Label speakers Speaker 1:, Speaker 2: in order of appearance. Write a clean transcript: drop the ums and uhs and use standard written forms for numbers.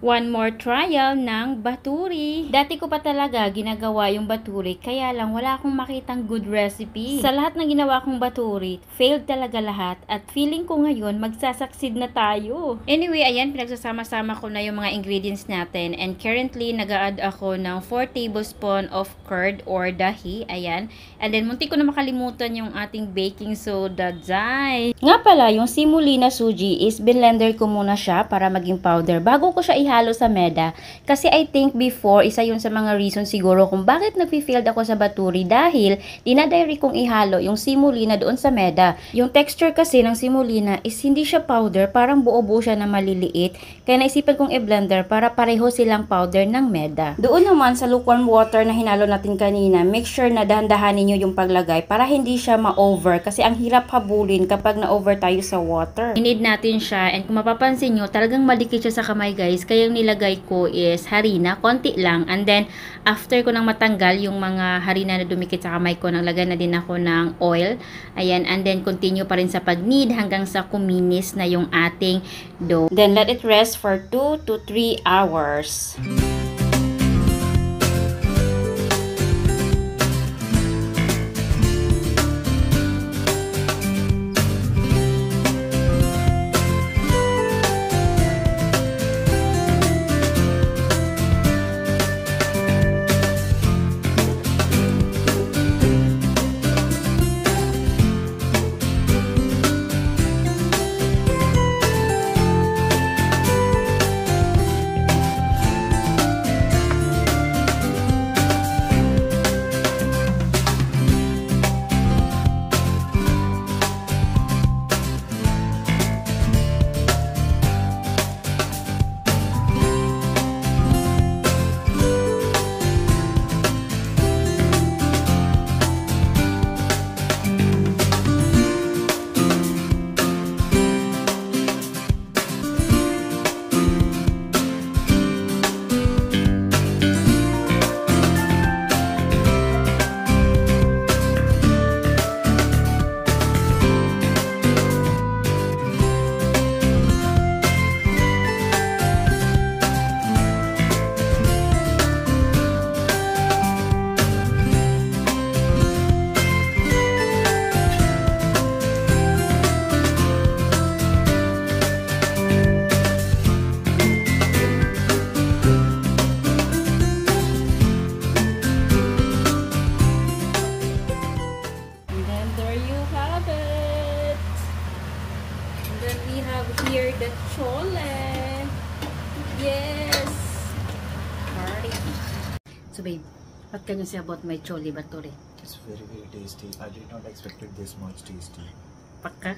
Speaker 1: One more trial ng baturi. Dati ko pa talaga ginagawa yung baturi, kaya lang wala akong makitang good recipe. Sa lahat ng ginawa kong baturi, failed talaga lahat at feeling ko ngayon magsasucceed na tayo. Anyway, ayan, pinagsasama-sama ko na yung mga ingredients natin and currently nag-a-add ako ng 4 tablespoon of curd or dahi. Ayan. And then muntik ko na makalimutan yung ating baking soda, Zai. Nga pala, yung semolina suji is blender ko muna siya para maging powder bago ko siya ihalo sa meda. Kasi I think before, isa yun sa mga reason siguro kung bakit nag-failed ako sa baturi dahil dinadairy kong ihalo yung semolina doon sa meda. Yung texture kasi ng semolina is hindi siya powder, parang buo-buo siya na maliliit. Kaya naisipan kong i-blender para pareho silang powder ng meda. Doon naman sa lukewarm water na hinalo natin kanina, make sure na dahan-dahanin nyo yung paglagay para hindi siya ma-over kasi ang hirap habulin kapag na-over tayo sa water. I-need natin siya and kung mapapansin nyo, talagang malikit siya sa kamay guys. Kaya yung nilagay ko is harina, konti lang. And then, after ko nang matanggal yung mga harina na dumikit sa kamay ko, naglagay na din ako ng oil. Ayan, and then continue pa rin sa pag-knead hanggang sa kuminis na yung ating dough. Then, let it rest for 2 to 3 hours. Here the chole. Yes. Party. So babe, what can you say about my chole baturi?
Speaker 2: It's very tasty. I did not expect it this much tasty.
Speaker 1: Pakka?